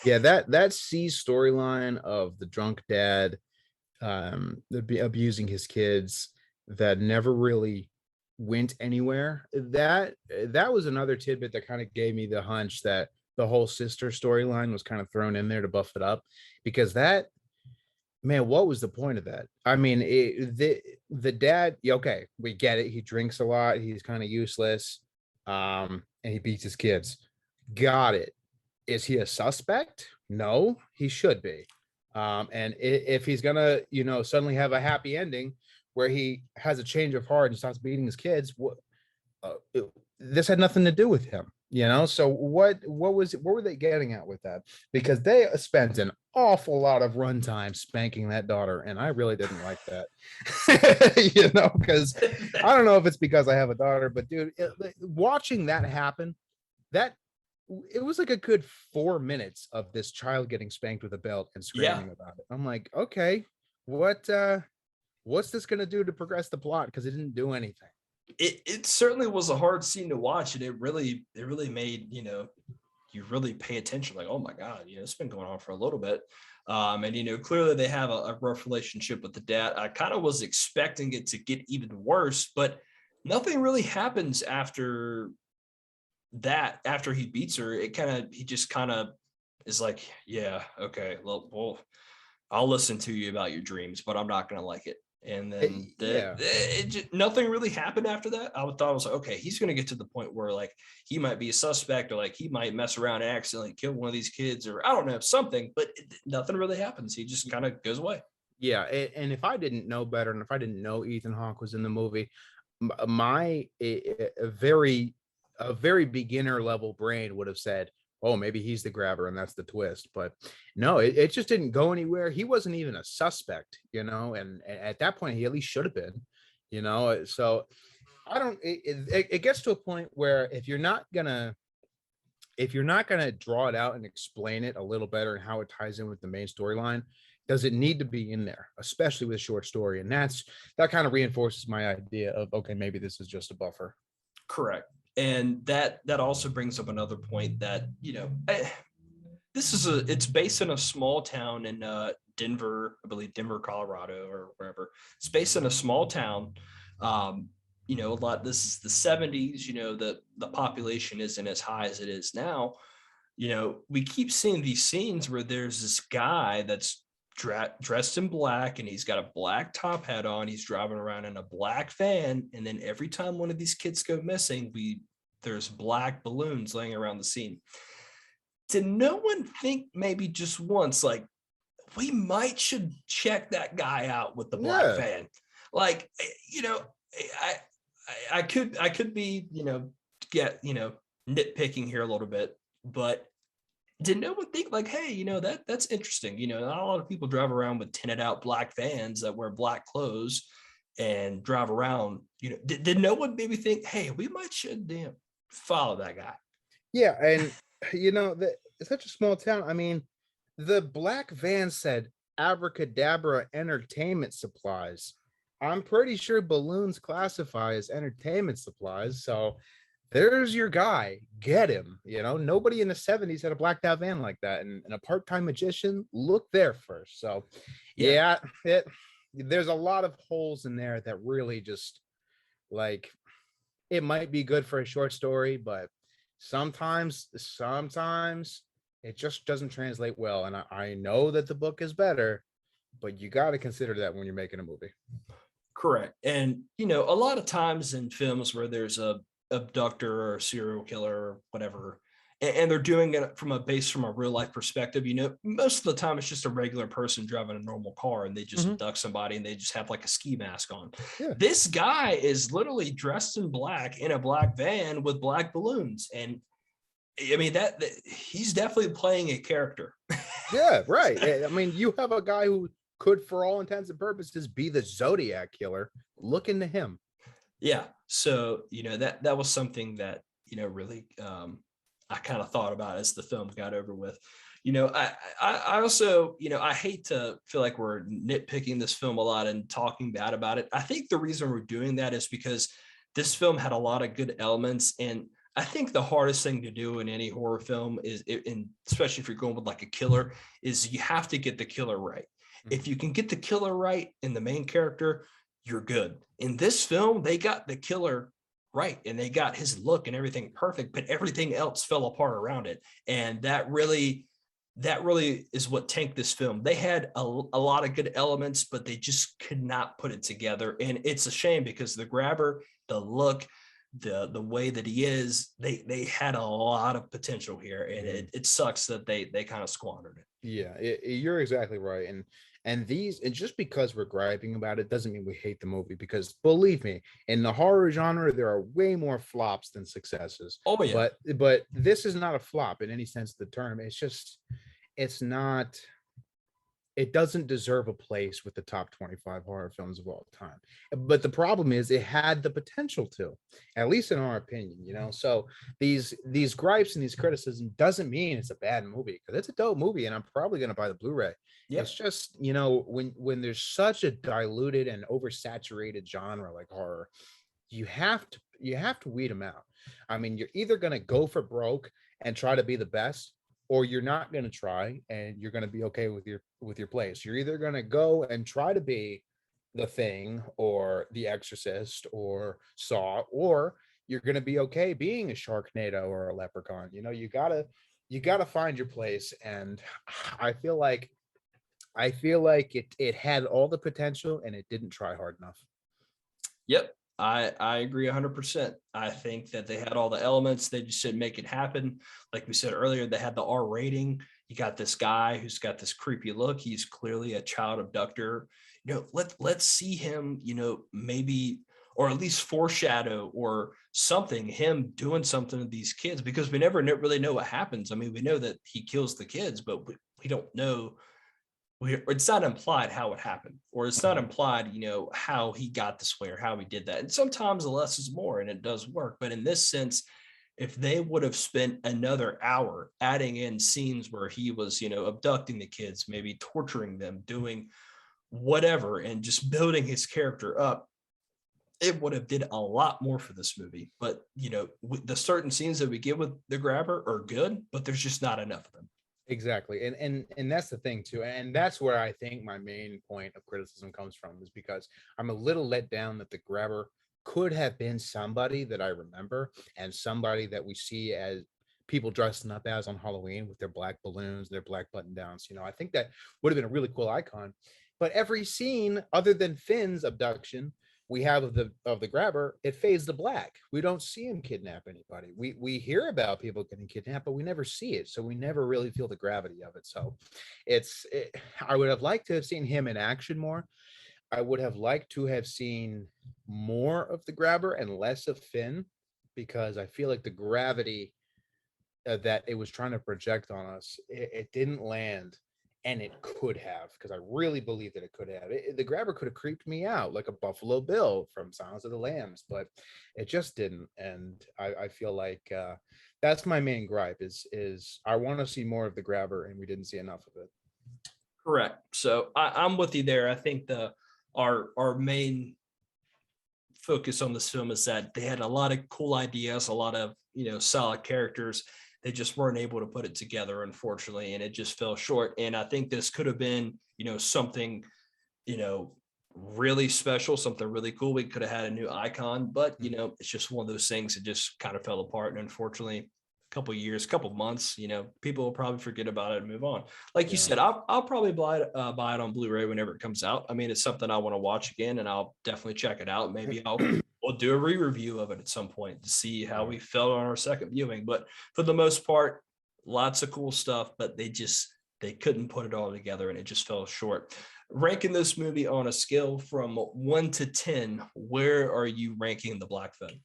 Yeah, that C storyline of the drunk dad abusing his kids that never really went anywhere, that was another tidbit that kind of gave me the hunch that the whole sister storyline was kind of thrown in there to buff it up, because that, man, what was the point of that? I mean, the dad, okay, we get it, he drinks a lot, he's kind of useless, and he beats his kids, got it. Is he a suspect? No, he should be. And if he's gonna suddenly have a happy ending where he has a change of heart and stops beating his kids, this had nothing to do with him, so what were they getting at with that? Because they spent an awful lot of runtime spanking that daughter, and I really didn't like that. Because I don't know if it's because I have a daughter, but dude, watching that happen, it was like a good 4 minutes of this child getting spanked with a belt and screaming about it. I'm like, okay, what's this going to do to progress the plot? Because it didn't do anything. It certainly was a hard scene to watch, and it really made you really pay attention. Like, oh my god, it's been going on for a little bit, and clearly they have a rough relationship with the dad. I kind of was expecting it to get even worse, but nothing really happens after that after he beats her, he just kind of is like, yeah, okay, well, I'll listen to you about your dreams, but I'm not gonna like it. And then Yeah. nothing really happened after that. I was like, okay, he's gonna get to the point where like he might be a suspect, or like he might mess around and accidentally kill one of these kids, or I don't know, something. But nothing really happens. He just kind of goes away. Yeah, and if I didn't know better, and if I didn't know Ethan Hawke was in the movie, my a very beginner level brain would have said, "Oh, maybe he's the grabber, and that's the twist." But no, it just didn't go anywhere. He wasn't even a suspect, and at that point, he at least should have been, So I don't. It gets to a point where if you're not gonna draw it out and explain it a little better and how it ties in with the main storyline, does it need to be in there, especially with a short story? And that kind of reinforces my idea of, okay, maybe this is just a buffer. Correct. And that also brings up another point that it's based in a small town in Denver, I believe Denver, Colorado, or wherever. It's based in a small town. A lot. This is the 70s. The population isn't as high as it is now. We keep seeing these scenes where there's this guy that's dressed in black, and he's got a black top hat on. He's driving around in a black van, and then every time one of these kids go missing, there's black balloons laying around the scene. Did no one think maybe just once, like, we might should check that guy out with the black Yeah. van? Like, I I could be, nitpicking here a little bit, but did no one think like, hey, that's interesting. Not a lot of people drive around with tinted out black vans that wear black clothes and drive around. Did no one maybe think, hey, we might should follow that guy? Yeah, and it's such a small town. I mean, the black van said abracadabra entertainment supplies. I'm pretty sure balloons classify as entertainment supplies. So there's your guy. Get him. Nobody in the 70s had a blacked out van like that. And a part-time magician, look there first. So Yeah. yeah, there's a lot of holes in there that really just like it might be good for a short story, but sometimes it just doesn't translate well. And I know that the book is better, but you got to consider that when you're making a movie. Correct. And, a lot of times in films where there's a abductor or a serial killer or whatever, and they're doing it from a real life perspective, most of the time it's just a regular person driving a normal car, and they just abduct somebody, and they just have like a ski mask on. Yeah. This guy is literally dressed in black in a black van with black balloons. And I mean, that he's definitely playing a character. Yeah, right. I mean, you have a guy who could, for all intents and purposes, be the Zodiac killer. Look into him. Yeah. So, that was something that, really I kind of thought about as the film got over with. I also, I hate to feel like we're nitpicking this film a lot and talking bad about it. I think the reason we're doing that is because this film had a lot of good elements. And I think the hardest thing to do in any horror film and especially if you're going with like a killer, is you have to get the killer right. If you can get the killer right in the main character, you're good. In this film, they got the killer right, and they got his look and everything perfect, but everything else fell apart around it. And that really is what tanked this film. They had a lot of good elements, but they just could not put it together. And it's a shame because the grabber, the look, the way that he is, they had a lot of potential here, and it sucks that they kind of squandered it. Yeah, you're exactly right. And just because we're griping about it doesn't mean we hate the movie, because believe me, in the horror genre there are way more flops than successes. Oh yeah. But this is not a flop in any sense of the term. It's not it doesn't deserve a place with the top 25 horror films of all time. But the problem is it had the potential to, at least in our opinion. So these gripes and these criticism doesn't mean it's a bad movie, because it's a dope movie and I'm probably going to buy the Blu-ray. Yep. It's just, when there's such a diluted and oversaturated genre like horror, you have to weed them out. I mean, you're either going to go for broke and try to be the best, or you're not going to try and you're going to be okay with your place. You're either going to go and try to be The Thing or The Exorcist or Saw, or you're going to be okay being a Sharknado or a Leprechaun. You know, you gotta find your place. And I feel like it had all the potential and it didn't try hard enough. Yep. I agree 100%. I think that they had all the elements. They just didn't make it happen. Like we said earlier, they had the R rating. You got this guy who's got this creepy look. He's clearly a child abductor. Let's see him, maybe, or at least foreshadow or something, him doing something to these kids, because we never really know what happens. I mean, we know that he kills the kids, but we don't know, it's not implied how it happened, or it's not implied, how he got this way or how he did that. And sometimes less is more, and it does work. But in this sense, if they would have spent another hour adding in scenes where he was, abducting the kids, maybe torturing them, doing whatever, and just building his character up, it would have did a lot more for this movie. But, the certain scenes that we get with the grabber are good, but there's just not enough of them. Exactly. And that's the thing too. And that's where I think my main point of criticism comes from, is because I'm a little let down that the grabber could have been somebody that I remember, and somebody that we see as people dressing up as on Halloween with their black balloons, their black button downs. I think that would have been a really cool icon. But every scene other than Finn's abduction we have of the grabber, it fades to black. We don't see him kidnap anybody. We hear about people getting kidnapped, but we never see it, so we never really feel the gravity of it. So I would have liked to have seen him in action more. I would have liked to have seen more of the grabber and less of Finn, because I feel like the gravity that it was trying to project on us, it didn't land. And it could have, because I really believe that it could have. The grabber could have creeped me out like a Buffalo Bill from Silence of the Lambs, but it just didn't. And I feel like that's my main gripe is I want to see more of the grabber, and we didn't see enough of it. Correct. So I'm with you there. I think our main focus on this film is that they had a lot of cool ideas, a lot of solid characters. They just weren't able to put it together, unfortunately, and it just fell short. And I think this could have been, something, really special, something really cool. We could have had a new icon, but it's just one of those things that just kind of fell apart. And unfortunately, a couple years, couple months, people will probably forget about it and move on. Like you said, I'll probably buy it on Blu-ray whenever it comes out. I mean, it's something I want to watch again, and I'll definitely check it out. Maybe we'll do a re-review of it at some point to see how we felt on our second viewing. But for the most part, lots of cool stuff, but they couldn't put it all together, and it just fell short. Ranking this movie on a scale from 1 to 10, where are you ranking the Black Phone?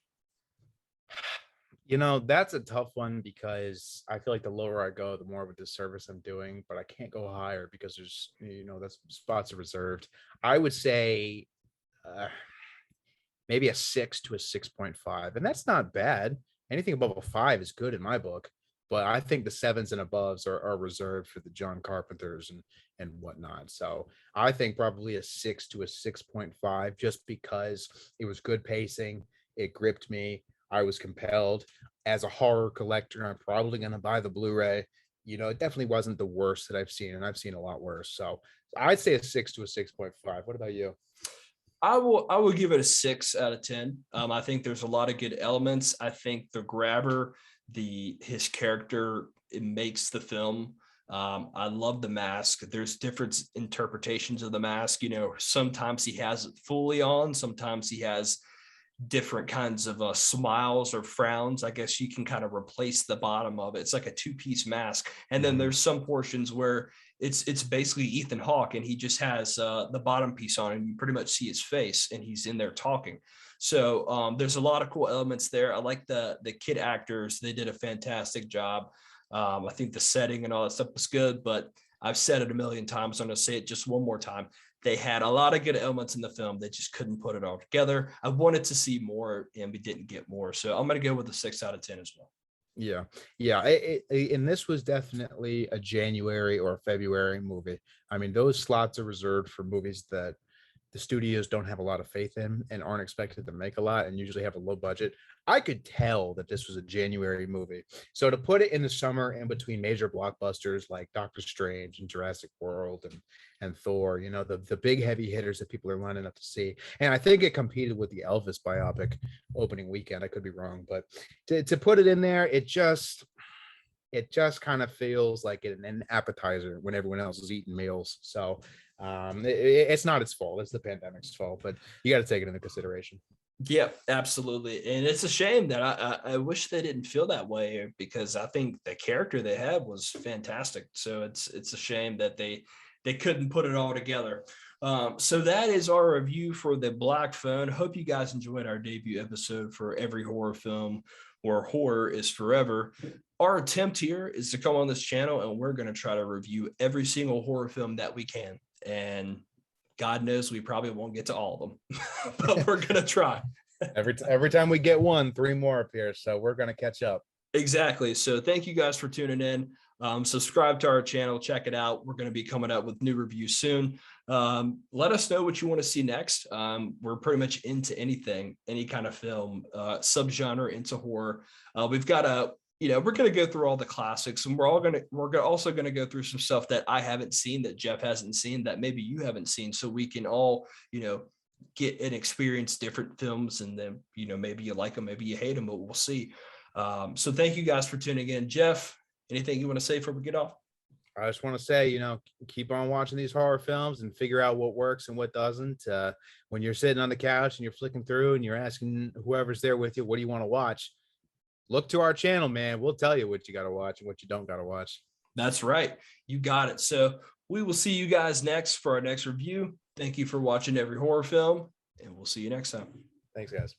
That's a tough one, because I feel like the lower I go, the more of a disservice I'm doing, but I can't go higher because there's, that's spots are reserved. I would say maybe a 6 to a 6.5. And that's not bad. Anything above a 5 is good in my book. But I think the 7s and aboves are reserved for the John Carpenters and whatnot. So I think probably a 6 to a 6.5, just because it was good pacing. It gripped me. I was compelled. As a horror collector, I'm probably going to buy the Blu-ray. It definitely wasn't the worst that I've seen, and I've seen a lot worse. So I'd say a 6 to a 6.5. What about you? I will give it a 6 out of 10. I think there's a lot of good elements. I think the grabber, his character, it makes the film. I love the mask. There's different interpretations of the mask. Sometimes he has it fully on. Sometimes he has different kinds of smiles or frowns. I guess you can kind of replace the bottom of it. It's like a two-piece mask. And then there's some portions where it's basically Ethan Hawke, and he just has the bottom piece on, and you pretty much see his face, and he's in there talking. So there's a lot of cool elements there. I like the kid actors. They did a fantastic job. I think the setting and all that stuff was good, but I've said it a million times. I'm going to say it just one more time. They had a lot of good elements in the film. They just couldn't put it all together. I wanted to see more, and we didn't get more. So I'm going to go with a 6 out of 10 as well. Yeah. And this was definitely a January or February movie. I mean, those slots are reserved for movies that the studios don't have a lot of faith in and aren't expected to make a lot and usually have a low budget. I could tell that this was a January movie. So to put it in the summer in between major blockbusters like Doctor Strange and Jurassic World and Thor, you know, the big heavy hitters that people are lining up to see. And I think it competed with the Elvis biopic opening weekend. I could be wrong, but to put it in there, it just kind of feels like an appetizer when everyone else is eating meals. So it's not its fault. It's the pandemic's fault, but you got to take it into consideration. Yeah, absolutely. And it's a shame that I wish they didn't feel that way, because I think the character they had was fantastic. So it's a shame that they couldn't put it all together. So that is our review for The Black Phone. Hope you guys enjoyed our debut episode for Every Horror Film Where Horror Is Forever. Our attempt here is to come on this channel and we're going to try to review every single horror film that we can. And God knows we probably won't get to all of them, but we're going to try. Every time we get one, 3 more appear. So we're going to catch up. Exactly. So thank you guys for tuning in. Subscribe to our channel. Check it out. We're going to be coming up with new reviews soon. Let us know what you want to see next. We're pretty much into anything, any kind of film, subgenre into horror. We've got we're going to go through all the classics, and we're also going to go through some stuff that I haven't seen, that Jeff hasn't seen, that maybe you haven't seen, so we can all, get and experience different films. And then, maybe you like them, maybe you hate them, but we'll see. So thank you guys for tuning in. Jeff, anything you want to say before we get off? I just want to say, keep on watching these horror films and figure out what works and what doesn't. When you're sitting on the couch and you're flicking through and you're asking whoever's there with you, what do you want to watch? Look to our channel, man. We'll tell you what you got to watch and what you don't got to watch. That's right. You got it. So we will see you guys next for our next review. Thank you for watching Every Horror Film, and we'll see you next time. Thanks, guys.